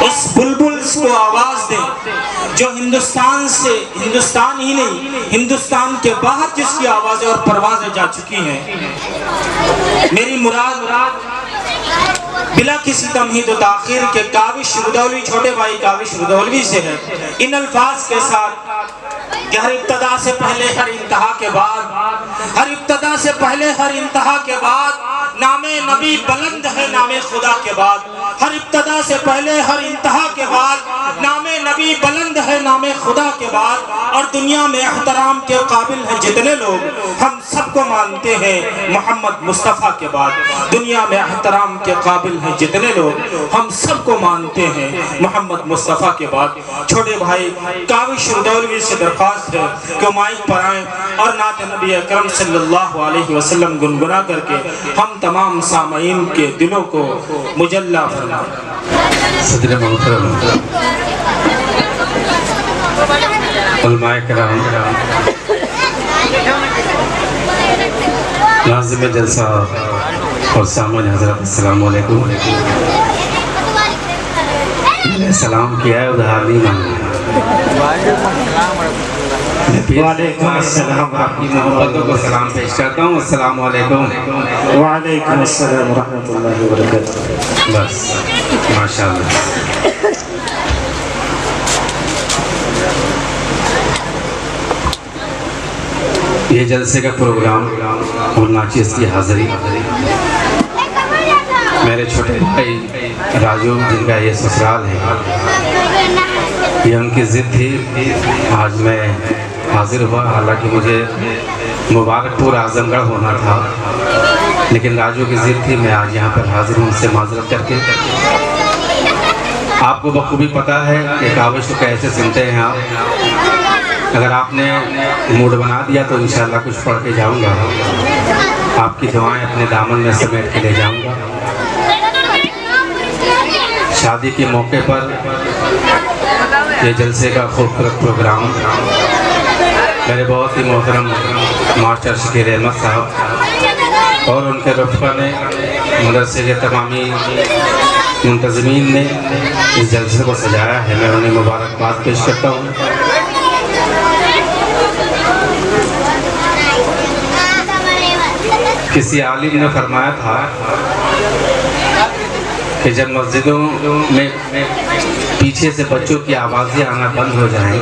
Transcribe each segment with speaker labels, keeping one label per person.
Speaker 1: اس بلبل کو آواز دیں جو ہندوستان ہی نہیں ہندوستان کے باہر جس کی آوازیں اور پروازیں جا چکی ہیں۔ میری مراد بلا کسی تمہید و تاخیر کے کاوش رودولوی، چھوٹے بھائی کاوش رودولوی سے ہے، ان الفاظ کے ساتھ کہ ہر ابتدا سے پہلے ہر انتہا کے بعد، ہر ابتدا سے پہلے ہر انتہا کے بعد نام نبی بلند ہے نام خدا کے بعد، ہر ابتدا سے پہلے ہر انتہا کے بعد نام نبی بلند ہے نام خدا کے بعد، اور دنیا میں احترام کے قابل ہیں جتنے لوگ ہم سب کو مانتے ہیں محمد مصطفیٰ کے بعد، دنیا میں احترام کے قابل ہیں جتنے لوگ ہم سب کو مانتے ہیں محمد مصطفیٰ کے بعد۔ چھوٹے بھائی کاوش رودولوی سے درخواست ہے کہ مائک پر آئیں اور نعت نبی اکرم صلی اللہ علیہ وسلم گنگنا کر کے ہم تمام سامعین کے دلوں کو مجلہ فرمائیں۔
Speaker 2: صدر محترم، علماء کرام، ناظم جلسہ اور سامعین حضرات، السلام علیکم۔ میں نے سلام کیا ہے، ادھار نہیں مانگا۔
Speaker 1: وعلیکم السلام
Speaker 2: آپ کی محبتوں کو سلام پیش کرتا ہوں، السلام علیکم۔
Speaker 1: وعلیکم السلام ورحمۃ اللہ وبرکاتہ۔
Speaker 2: بس ماشاءاللہ۔ یہ جلسے کا پروگرام اور ناچیز کی حاضری میرے چھوٹے بھائی راجو، جن کا یہ سسرال ہے، یہ ان کی ضد تھی، آج میں حاضر ہوا۔ حالانکہ مجھے مبارک پور اعظم گڑھ ہونا تھا، لیکن راجو کی ضد تھی، میں آج یہاں پر حاضر ہوں ان سے معذرت کر کے۔ آپ کو بخوبی پتہ ہے کہ کاوش کو کیسے سنتے ہیں آپ۔ اگر آپ نے موڈ بنا دیا تو انشاءاللہ کچھ پڑھ کے جاؤں گا، آپ کی دعائیں اپنے دامن میں سمیٹ کے لے جاؤں گا۔ شادی کے موقع پر یہ جلسے کا خوبصورت پروگرام میرے بہت ہی محترم ماسٹر شکیر احمد صاحب اور ان کے رفقا نے، مدرسے کے تمامی منتظمین نے اس جلسے کو سجایا ہے، میں انہیں مبارکباد پیش کرتا ہوں۔ کسی عالم نے فرمایا تھا کہ جب مسجدوں میں پیچھے سے بچوں کی آوازیں آنا بند ہو جائیں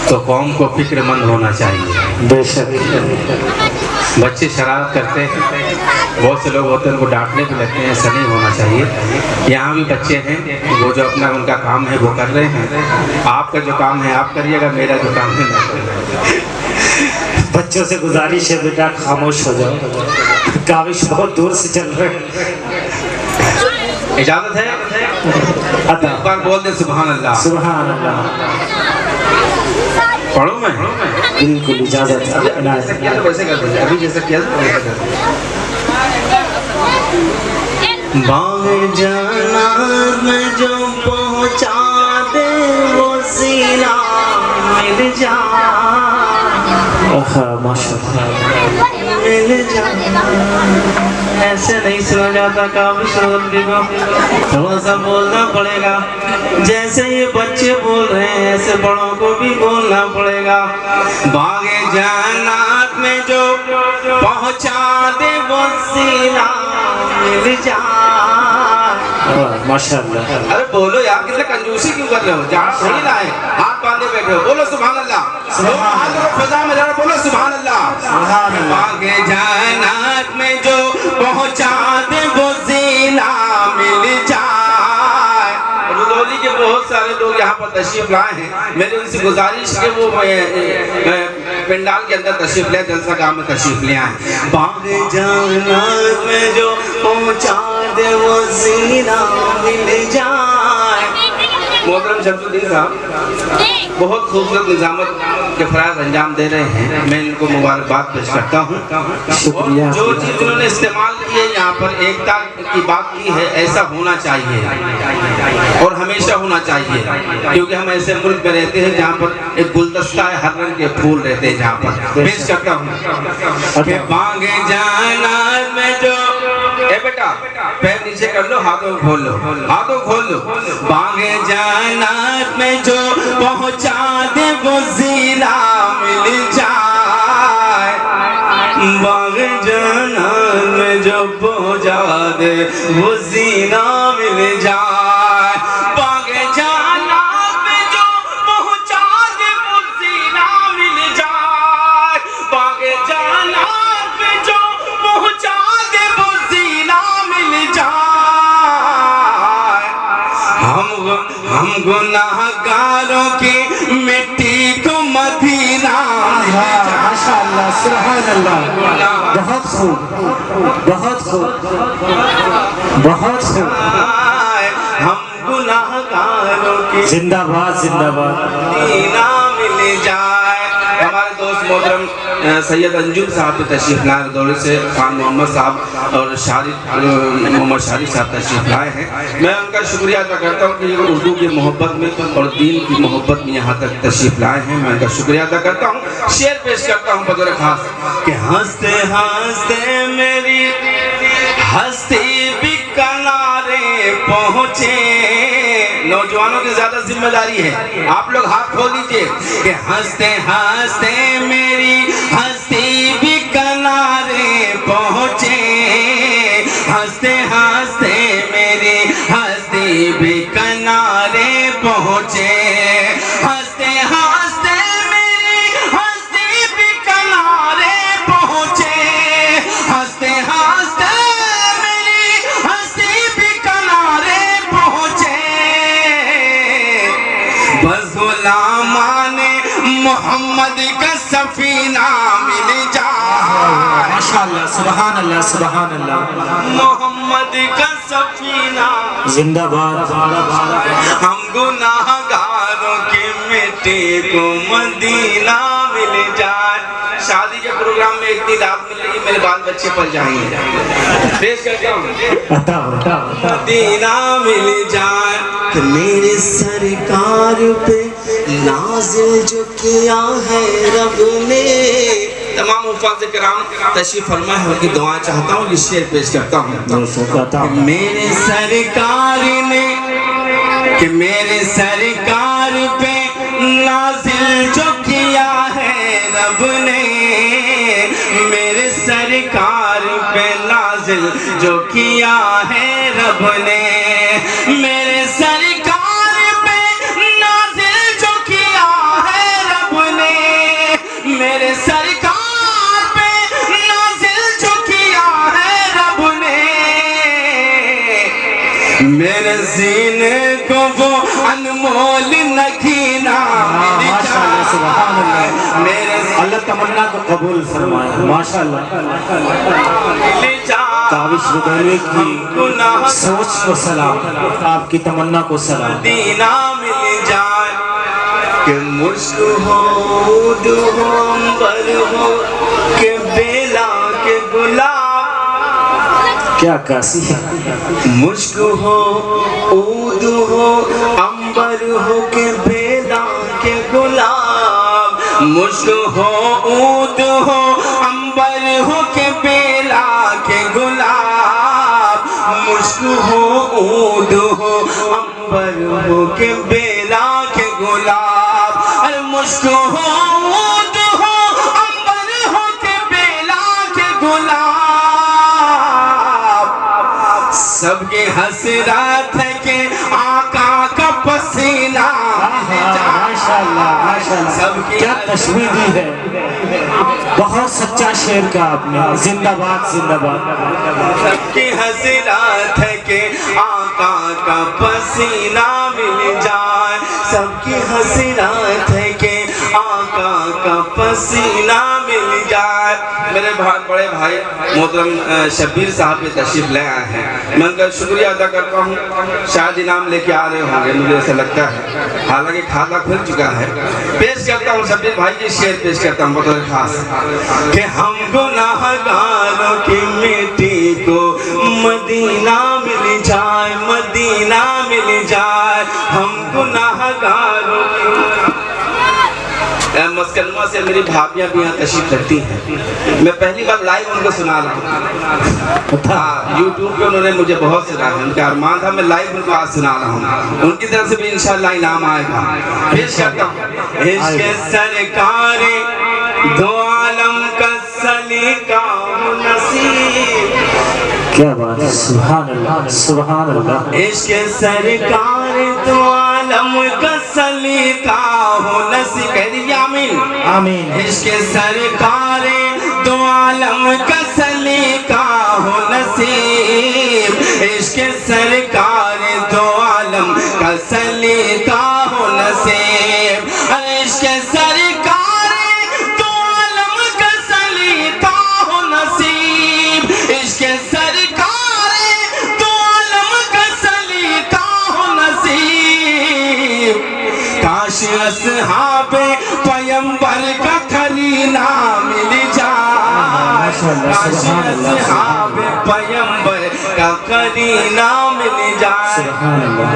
Speaker 2: تو قوم کو فکر مند ہونا چاہیے۔
Speaker 1: بے شک
Speaker 2: بچے شرارت کرتے ہیں، بہت سے لوگ ہوتے ہیں ان کو ڈانٹنے بھی لگتے ہیں، ایسا نہیں ہونا چاہیے۔ یہاں بھی بچے ہیں، وہ جو اپنا ان کا کام ہے وہ کر رہے ہیں، آپ کا جو کام ہے آپ کریے گا، میرا جو کام ہے میں کروں۔
Speaker 1: بچوں سے گزارش ہے بیٹا خاموش ہو جاؤ، کاوش بہت دور سے چل رہے ہیں۔
Speaker 2: اجازت ہے؟ ایک بار بول دیں سبحان اللہ۔
Speaker 1: سبحان اللہ۔
Speaker 2: پڑھوں میں؟
Speaker 1: بالکل اجازت ہے،
Speaker 2: جیسا کیا تو ویسے کر دیں، ابھی جیسا کیا تو ویسے کر دیں۔
Speaker 1: باغ جنات میں جو پہنچا دے وہ سینہ مل جائے، مل جائے۔ ایسے نہیں سنا جاتا کاوش رودولوی کو، تھوڑا سا بولنا پڑے گا، جیسے یہ بچے بول رہے ہیں ایسے بڑوں کو بھی بولنا پڑے گا۔ باغ جنات میں جو پہنچا دے وہ سینہ مل جائے۔ ماشاءاللہ۔
Speaker 2: ارے بولو یار، کتنے کنجوسی کیوں کر رہے ہو؟ جہاں تھوڑی نہ ہے، ہاتھ باندھے بیٹھے ہو، بولو سبحان اللہ۔ ہاتھ کو فضا میں ذرا بولو سبحان اللہ۔ باغ جنات میں جو پہنچا دے وہ زینہ مل جائے۔ رودولوی کے بہت سارے لوگ یہاں پر تشریف لائے ہیں، میری ان سے گزارش کہ وہ پنڈال کے اندر تشریف لے، جلسہ گاہ میں تشریف لے آئیں۔
Speaker 1: باغ جنات میں جو پہنچا دے وہ زینہ مل جائے۔
Speaker 2: محترم شمس الدین صاحب بہت خوبصورت نظامت کے فرائض انجام دے رہے ہیں، میں ان کو مبارکباد پیش کرتا ہوں۔
Speaker 1: شکریہ۔
Speaker 2: جو چیز انہوں نے استعمال کی ہے یہاں پر، ایکتا کی بات کی ہے، ایسا ہونا چاہیے اور ہمیشہ ہونا چاہیے، کیونکہ ہم ایسے ملک میں رہتے ہیں جہاں پر ایک گلدستہ ہے، ہر رنگ کے پھول رہتے ہیں جہاں پر۔ پیش کرتا ہوں کہ باغ جنات میں جو بیٹا پیر نیچے کر لو ہاتھوں کھول لو ہاتھوں کھول لو باغ جنت میں جو پہنچا دے وہ زینہ مل جائے باغ جنت میں جو پہنچا دے وہ زینہ مل جائے باغ جنت میں جو پہنچا دے وہ زینہ مل جائے باغ جنت میں جو پہنچا دے وہ زینہ مل جائے ہم گناہگاروں کی مٹی کو مدینہ
Speaker 1: ماشاءاللہ سبحان اللہ بہت خوب بہت خوب بہت خوب
Speaker 2: ہم گناہگاروں کی
Speaker 1: زندہ باد زندہ باد
Speaker 2: مدینہ مل جائے ہمارے دوست محترم سید انجم صاحب کے تشریف لائے دورے سے خان محمد صاحب اور محمد شارف صاحب تشریف لائے ہیں میں ان کا شکریہ ادا کرتا ہوں کہ یہ اردو کی محبت میں اور دین کی محبت میں یہاں تک تشریف لائے ہیں میں ان کا شکریہ ادا کرتا ہوں شعر پیش کرتا ہوں بطور خاص کہ ہنستے ہنستے میری ہستی بھی کنارے پہنچے نوجوانوں کی زیادہ ذمہ داری ہے آپ لوگ ہاتھ کھول لیجئے کہ ہنستے ہنستے میری ہستی بھی کنارے پہنچے ہنستے ہنستے میری ہستی بھی کنارے پہنچے ہنستے ہنستے میری ہستی بھی کنارے پہنچے ہنستے ہنستے میری ہستی بھی کنارے پہنچے بس غلامان محمد کا سفینہ مل جائے
Speaker 1: ماشاءاللہ سبحان اللہ سبحان اللہ
Speaker 2: محمد کا سفینہ
Speaker 1: زندہ باد
Speaker 2: ہم گناہگاروں کی مٹی کو مدینہ مل جائے شادی کے پروگرام میں اتنی دعوت مل رہی میرے بال بچے پل جائیں گے پیش کرتا ہوں مدینہ مل جائے کہ میرے سرکار پہ نازل جو کیا ہے رب نے تمام حفاظ کرام تشریف فرما ہے ان کی دعائیں چاہتا ہوں یہ شعر پیش کرتا ہوں میرے سرکار نے کہ میرے سرکار پہ نازل جو کیا ہے رب نے میرے سرکار پہ نازل جو کیا ہے رب نے میرے سرکار پہ نازل جو کیا ہے رب نے میرے سرکار پہ نازل جو کیا ہے رب نے میرے سینے کو وہ انمول نگینہ
Speaker 1: سبحان اللہ اللہ تمنا کو قبول فرمائے ماشاءاللہ کاوش بدلوی کی سوچ کو سلام آپ کی تمنا کو سلام
Speaker 2: مدینہ مل جائے کہ مشک ہو عود ہو عنبر ہو کہ بیلا کہ گلاب
Speaker 1: کیا کاسی ہے
Speaker 2: مشک ہو عود ہو عنبر ہو کہ بیلا کہ گلاب مشک ہو عود ہو عنبر ہو کہ بیلا کہ گلاب مشک ہو عود ہو عنبر ہو کہ بیلا کہ گلاب مشک ہو عود ہو عنبر ہو کہ بیلا کہ گلاب سب کی حسرات ہے کہ آقا کا پسینہ
Speaker 1: سب کیا تشبیہ دی ہے بہت سچا شعر کا آپ نے زندہ باد زندہ باد
Speaker 2: سب کی حسرات ہے کہ آقا کا پسینہ مل جائے سب کی حسرات ہے کہ آقا کا پسینہ مل جائے میرے بڑے بھائی محترم شبیر صاحب یہ تشریف لے آئے ہیں میں ان کا شکریہ ادا کرتا ہوں شاید انعام لے کے آ رہے ہوں گے مجھے ایسا لگتا ہے حالانکہ کھاتا کھل چکا ہے پیش کرتا ہوں شبیر بھائی کی شعر پیش کرتا ہوں بطور خاص کہ ہم گناہگاروں کی مٹی کو مدینہ مل جائے مدینہ مل جائے ہم گناہگاروں کی مسکلمہ سے میری بھابیاں بھی یہاں تشریف رکھتی ہیں. میں پہلی بار لائیو ان کو سنا رہا ہوں. یوٹیوب پہ انہوں نے مجھے بہت سنا ہے. ان کا ارمان تھا میں لائیو ان کو آج سنا رہا ہوں. ان کی طرف سے بھی انشاءاللہ انعام آئے گا. پیش کرتا ہوں. عشق سرکار دو عالم کا سلیقہ نصیب.
Speaker 1: کیا بات ہے، سبحان اللہ سبحان اللہ.
Speaker 2: عشق سرکار دو عالم کا سلیقہ ہو نصیب. کہہ دیجیے آمین
Speaker 1: آمین.
Speaker 2: عشق سرکار دو عالم کا سلیقہ ہو نصیب. عشق سرکار دو عالم کا سلیقہ ہو نصیب. عشق سرکار دو عالم کا سلیقہ ہو نصیب. عشق سرکار دو عالم کا سلیقہ ہو نصیب. کاش اصحاب پیمبر کا قرینہ مل جائے. کاش اصحاب پیمبر کا قرینہ مل جائے.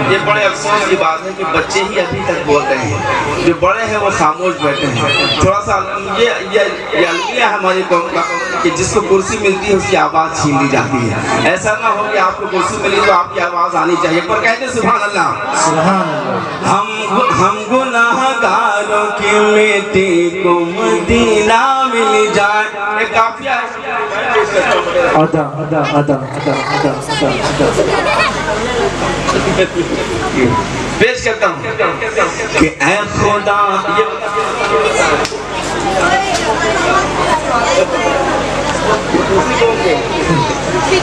Speaker 2: یہ بڑے افسوس کی بات ہے کہ بچے ہی ابھی تک بول رہے ہیں. جو بڑے ہیں وہ خاموش بیٹھے ہیں. تھوڑا سا یہ المیہ ہے ہماری قوم کا کہ جس کو کرسی ملتی ہے اس کی آواز چھین لی جاتی ہے. ایسا نہ ہو کہ آپ کو کرسی ملی تو آپ کی آواز آنی چاہیے. پر کہتے سبحان اللہ
Speaker 1: سبحان اللہ.
Speaker 2: ہم گناہ گاروں کی مٹی کو مدینہ مل جائے. ایک کافیہ ہے.
Speaker 1: ادا ادا ادا ادا ادا ادا.
Speaker 2: پیش کرتا ہوں کہ اے خدا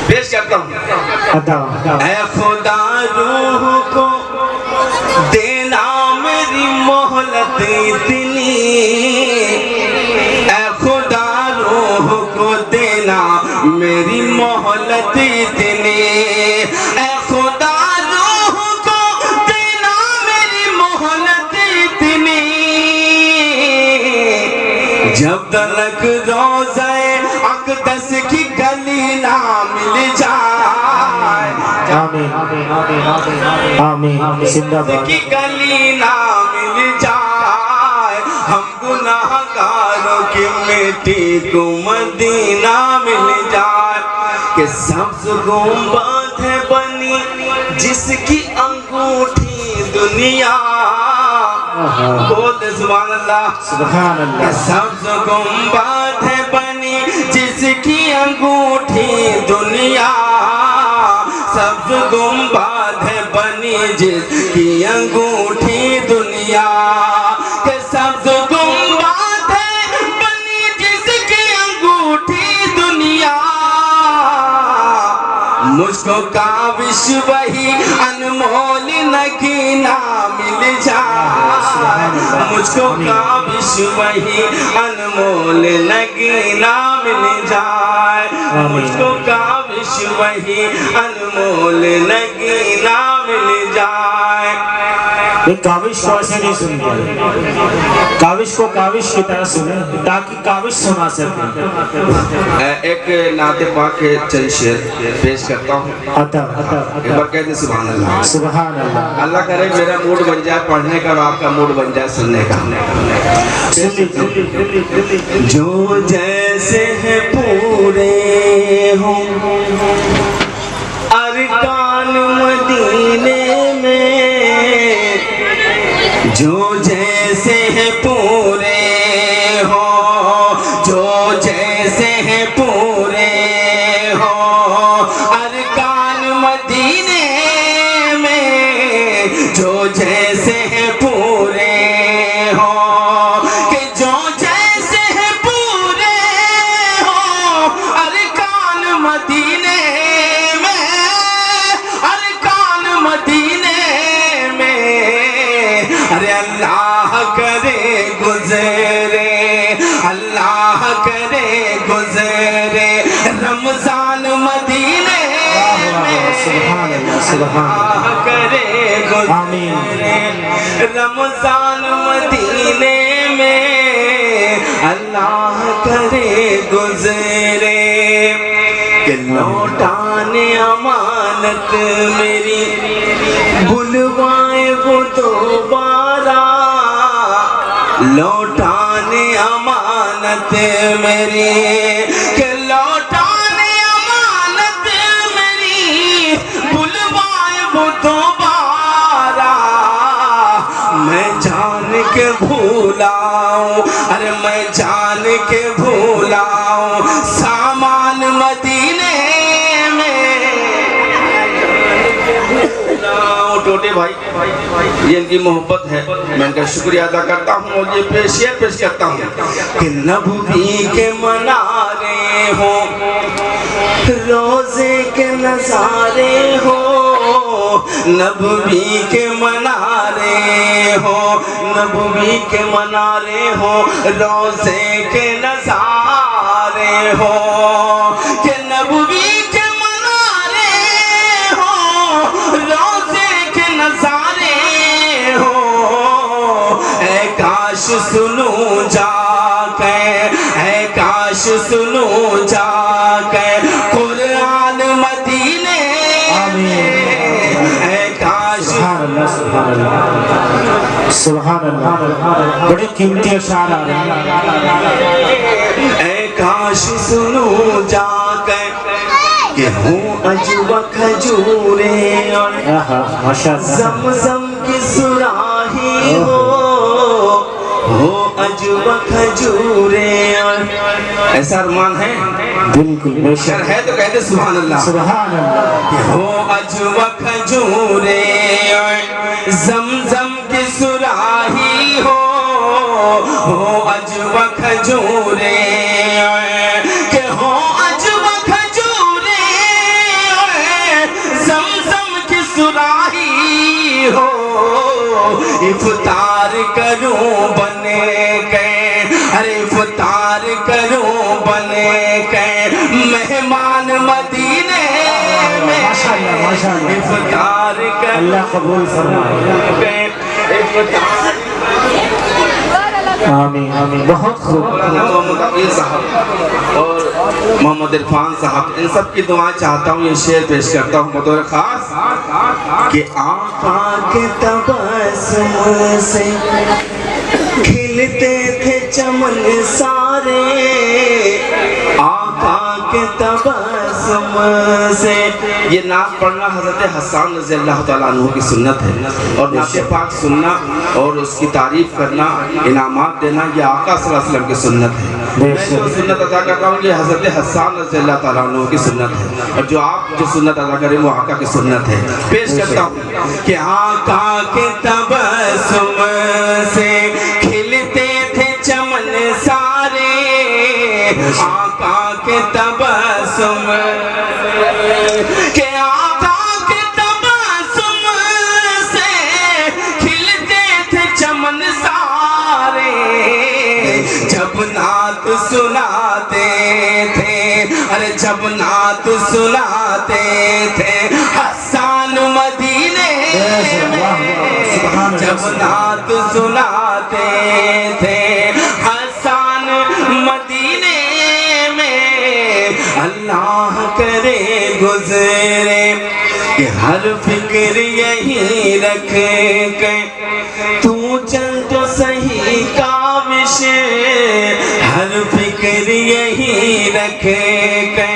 Speaker 2: پیش کرتا ہوں. اے خدا روح کو دینا میری مہلت اتنی. اے خدا روح کو دینا میری مہلت اتنی. اے خدا روح کو دینا میری مہلت اتنی. جب تلک روزہ اقدس کی گلی نہ مل جائے.
Speaker 1: آمین آمین. زندہ باد.
Speaker 2: کی گلی نہ مل جائے. ہم گناہ گاروں کی مٹی کو مدینہ مل جائے. کہ سبز گنبد ہے بنی جس کی انگوٹھی دنیا. بولتے سبحان اللہ
Speaker 1: سبحان اللہ.
Speaker 2: سبز گنبد ہے بنی جس کی انگوٹھی دنیا. سبز گنبد ہے بنی جس کی انگوٹھی دنیا. کہ سبز گنبد ہے بنی جس کی انگوٹھی دنیا. مجھ کو کاوش وہی انمول نگینہ مل جائے. مجھ کو کاوش وہی انمول نگینہ مل جائے. مجھ کو کاوش وہی انمول نگینہ مل جائے.
Speaker 1: یہ کاوش کو ایسے نہیں سنتے. کاوش کو کاوش کی طرح سنیں تاکہ کاوش سنا سکیں.
Speaker 2: ایک نعت پاک کے چند شعر پیش کرتا ہوں. ایک بار کہتے ہیں سبحان اللہ
Speaker 1: سبحان اللہ.
Speaker 2: اللہ کرے میرا موڈ بن جائے پڑھنے کا اور آپ کا موڈ بن جائے سننے کا. جو جیسے ہیں پورے ہوں ارکان مدینے میں. جو جیسے ہیں پورے ہو جو جیسے ہیں پورے ہو ارکان مدینے میں. جو جیسے ہیں پورے ہو کہ جو جیسے ہیں پورے ہو ارکان مدینے میں. ارکان مدینے میں. ارے اللہ کرے گزرے اللہ کرے گزرے رمضان مدینے میں.
Speaker 1: سبحان اللہ سبحان
Speaker 2: اللہ کرے گزرے رمضان مدینے میں. اللہ کرے گزرے کہ لوٹانے امانت میری بلوائے وہ دوبارہ. لوٹانے امانت میری کہ لوٹانے امانت میری بلوائے وہ دوبارہ میں جان کے بھولاؤں ارے میں جان کے بھولاؤں سامان مدینے ٹوٹے بھائی یہ ان کی محبت ہے میں ان کا شکریہ ادا کرتا ہوں اور یہ شعر پیش کرتا ہوں کہ نبوی کے منارے ہوں روزے کے نظارے ہوں نبوی کے منارے ہوں نبوی کے منارے ہوں روزے کے نظارے ہوں کہ نبوی کے نظارے ہو اے کاش سنوں جا کے اے کاش سنوں جا کے قرآن مدینے اے کاش
Speaker 1: سبحان اللہ سبحان اللہ بڑے قیمتی اشعار آ رہے ہیں
Speaker 2: اے کاش سنوں جا کے کہ ہوں عجوہ کھجورے زمزم کی سراہی ہو عجوہ کھجورے ایسا ارمان ہے
Speaker 1: بالکل
Speaker 2: شر ہے تو کہتے سبحان اللہ
Speaker 1: سبحان اللہ
Speaker 2: کہ ہو عجوہ کھجورے زمزم کی سراہی ہو عجوہ کھجورے کہ ہو سراہی ہو افطار کروں بنے کے ارے افطار کروں بنے کے مہمان مدینے میں افطار کروں
Speaker 1: اللہ قبول فرمائے آمین آمین بہت خوب
Speaker 2: محمد عقیل صاحب اور محمد عرفان صاحب ان سب کی دعائیں چاہتا ہوں یہ شعر پیش کرتا ہوں بطور خاص کہ آقا کے تبسم سے کھلتے تھے چمن سارے آقا کے تبسم سے یہ نعت پڑھنا حضرت حسان رضی اللہ تعالیٰ عنہ کی سنت ہے اور نعت پاک سننا اور اس کی تعریف کرنا انعامات دینا یہ آقا صلی اللہ علیہ وسلم کی سنت ہے میں جو سنت ادا کر رہا ہوں یہ حضرت حسان رضی اللہ تعالیٰ عنہ کی سنت ہے اور جو آپ جو سنت ادا کریں وہ آقا کی سنت ہے پیش کرتا ہوں کہ آقا کے تبسم سے کھلتے تھے چمن سارے آقا کے تبسم کہ آقا کے تبسم سے کھلتے تھے چمن سارے جب نعت سناتے تھے ارے جب نعت سناتے تھے حسان مدینے میں جب نعت سناتے تھے حسان مدینے میں اللہ کرے گزرے کہ ہر فکر یہی رکھ کے تو چل تو صحیح کاوش ہر فکر یہی رکھ کے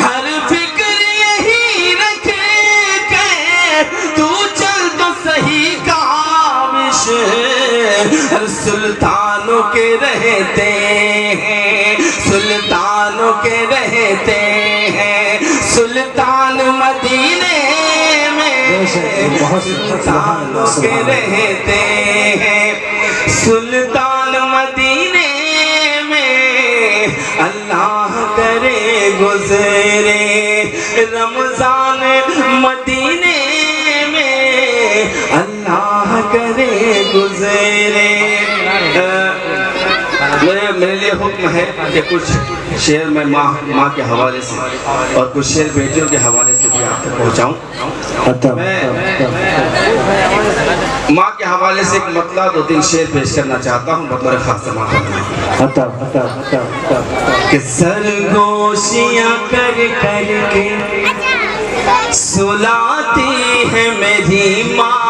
Speaker 2: ہر فکر یہی رکھ کے تو چل تو صحیح کاوش سلطانوں کے رہتے ہیں سلطانوں کے رہتے ہیں سلطان مدینے میں سلطانوں کے رہتے ہیں سلطان مدینے میں اللہ کرے گزرے رمضان مدینے میں اللہ کرے گزرے میرے لیے حکم ہے کہ کچھ شعر میں ماں کے حوالے سے اور کچھ شعر بیٹیوں کے حوالے سے بھی آپ تک پہنچاؤں میں ماں کے حوالے سے ایک مطلع 2-3 شعر پیش کرنا چاہتا ہوں بطور خاص سماعت کہ سرگوشیاں کر کر کے سلاتی ہے میری ماں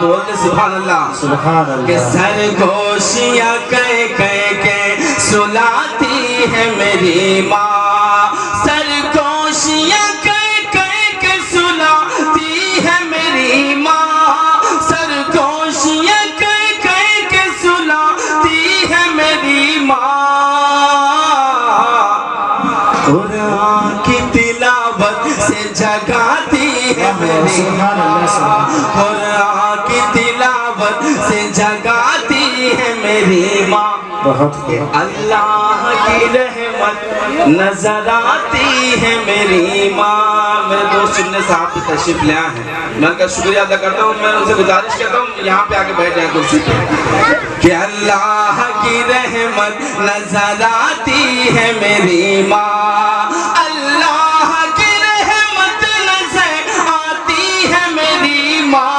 Speaker 2: بول دے سبحان اللہ
Speaker 1: سبحان اللہ
Speaker 2: کہ سرگوشیاں کہہ کہہ کے سلاتی ہے میری ماں سرگوشیاں کہہ کہہ کے سلاتی ہے میری ماں سرگوشیاں کہہ کہہ کے سلاتی ہے میری ماں قرآن کی تلاوت سے جگاتی ہے میری ماں قرآن کی تلاوت سے جگاتی ہے میری ماں اللہ کی رحمت نظر آتی ہے میری ماں میرے دوست سننے صاحب کی تشریف لے آئے ہیں میں ان کا شکریہ ادا کرتا ہوں میں ان سے گزارش کرتا ہوں یہاں پہ آ کے بیٹھ جائیں کرسی پہ کہ اللہ کی رحمت نظر آتی ہے میری ماں اللہ کی رحمت نظر آتی ہے میری ماں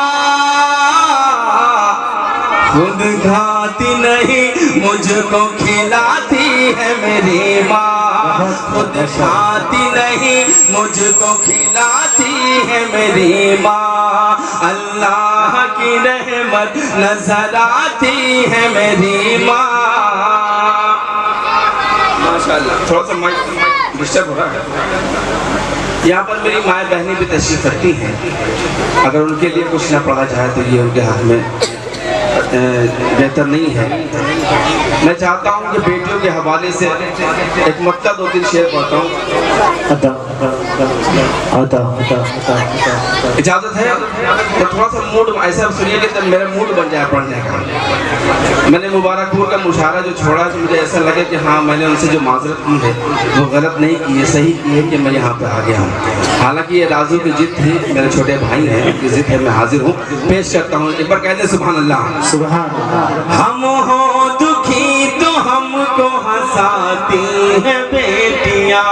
Speaker 2: خود کھاتی نہیں مجھ کو کھلاتی ہے میری ماں خود کھاتی نہیں مجھ کو کھلاتی ہے میری ماں اللہ کی رحمت نظر آتی ہے میری ماں ماشاءاللہ تھوڑا سا ڈسٹرب ہو رہا ہے یہاں پر میری مائیں بہنیں بھی تشریف رکھتی ہیں اگر ان کے لیے کچھ نہ پڑھا جائے تو یہ ان کے حق میں بہتر نہیں ہے میں چاہتا ہوں کہ بیٹیوں کے حوالے سے ایک مکہ دو تین شعر پڑھتا ہوں اجازت ہے تو تھوڑا سا موڈ ایسا سنیے کہ میرا موڈ بن جائے پڑھنے کا میں نے مبارک پور کا مشاعرہ جو چھوڑا ہے تو مجھے ایسا لگے کہ ہاں میں نے ان سے جو معذرت کی ہے وہ غلط نہیں کی ہے صحیح کی ہے کہ میں یہاں پہ آ گیا ہوں حالانکہ یہ رازو کی ضد تھی میرے چھوٹے بھائی ہیں ان کی ضد ہے میں حاضر ہوں پیش کرتا ہوں ایک بار کہہ دیں سبحان اللہ ہم ہوں دکھی تو ہم کو ہنساتی ہیں بیٹیاں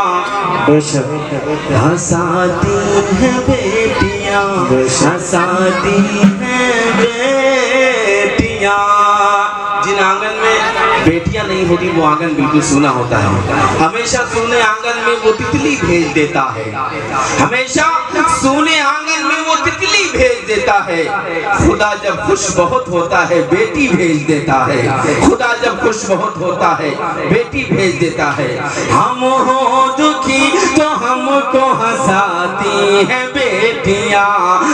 Speaker 2: ہنساتی ہیں بیٹیاں ہنساتی ہیں بیٹیاں جن آنگن میں بیٹیاں نہیں ہوتی وہ آنگن بالکل سونا ہوتا ہے ہمیشہ سونے آنگن میں وہ تتلی بھیج دیتا ہے ہمیشہ سونے آنگن میں وہ تتلی بھیج دیتا ہے خدا جب خوش بہت ہوتا ہے بیٹی بھیج دیتا ہے خدا جب خوش بہت ہوتا ہے بیٹی بھیج دیتا ہے ہم ہوں دکھی تو ہم کو ہنساتی ہیں بیٹیاں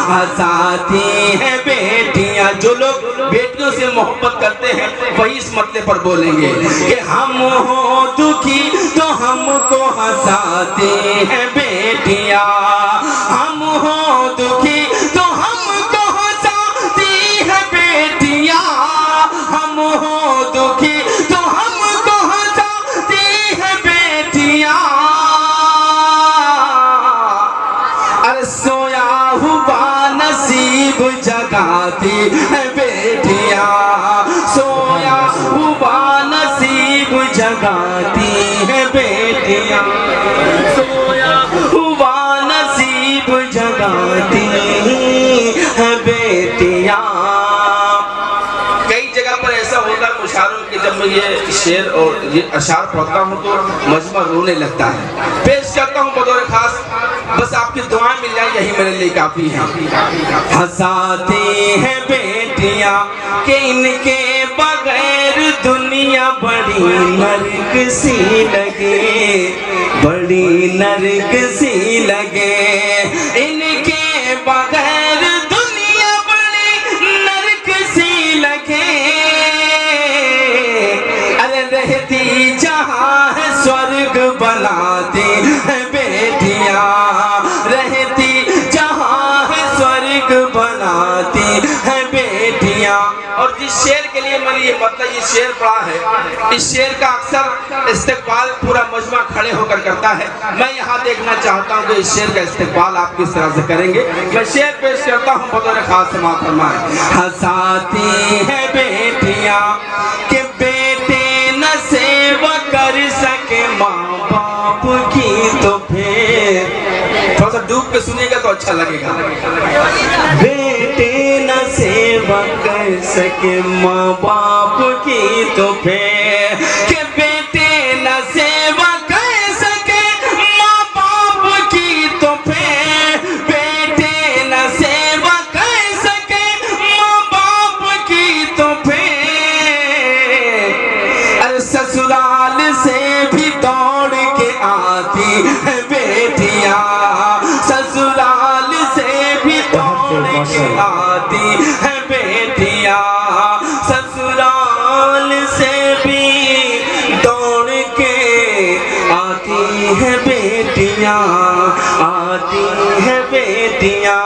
Speaker 2: ہنساتی ہیں بیٹیاں جو لوگ بیٹیوں سے محبت کرتے ہیں وہی اس مسئلے پر بولیں گے کہ ہم ہوں دکھی تو ہم کو ہنساتی ہیں بیٹیاں ہم ہوں دکھی تو ہم کو ہنساتی ہیں بیٹیاں ہم ہوں دکھی تو ہم کو ہنساتی ہیں بیٹیاں ارے سویا ہوا نصیب جگاتی ہیں بیٹیاں سویا ہوا نصیب جگاتی ہیں بیٹیاں سویا ہوا نصیب جگاتی ہیں بیٹیاں کئی جگہ پر ایسا ہوتا ہے مشاعروں کہ جب میں یہ شعر اور یہ اشعار پڑھتا ہوں تو مجمع رونے لگتا ہے پیش کرتا ہوں بطور خاص بس آپ کی دعائیں مل جائیں یہی میرے لیے کافی ہے ہنساتی ہیں بیٹیاں کہ ان کے بغیر دنیا بڑی نرک سی لگے بڑی نرک سی لگے ان کے بغیر دنیا بڑی نرک سی لگے ارے رہتی جہاں ہے سورگ بناتی ہیں بیٹیاں رہتی جہاں ہے سورگ بناتی ہیں بیٹیاں اور جس شعر کے لیے میں نے یہ مطلب یہ شعر پڑھا ہے اس شعر کا اکثر استقبال پورا مجمع کھڑے ہو کر کرتا ہے میں یہاں دیکھنا چاہتا ہوں کہ اس شعر کا استقبال آپ کس طرح سے کریں گے میں شعر پیش کرتا ہوں بطور خاص سماعت فرمائیں ہنساتی ہیں بیٹیاں کہ بیٹے نہ سیوا کر سکے ماں باپ کی تو پھر تھوڑا سا ڈوب کے سنیے گا تو اچھا لگے گا بیٹے نہ سیوا کر سکے ماں باپ کی تو پھر کہ بیٹے نہ سیوا کر سکے ماں باپ کی تو پھر بیٹے نہ سیوا کر سکے ماں بیٹیاں سسرال سے بھی دوڑ کے آتی ہیں بیٹیاں، آتی ہیں بیٹیاں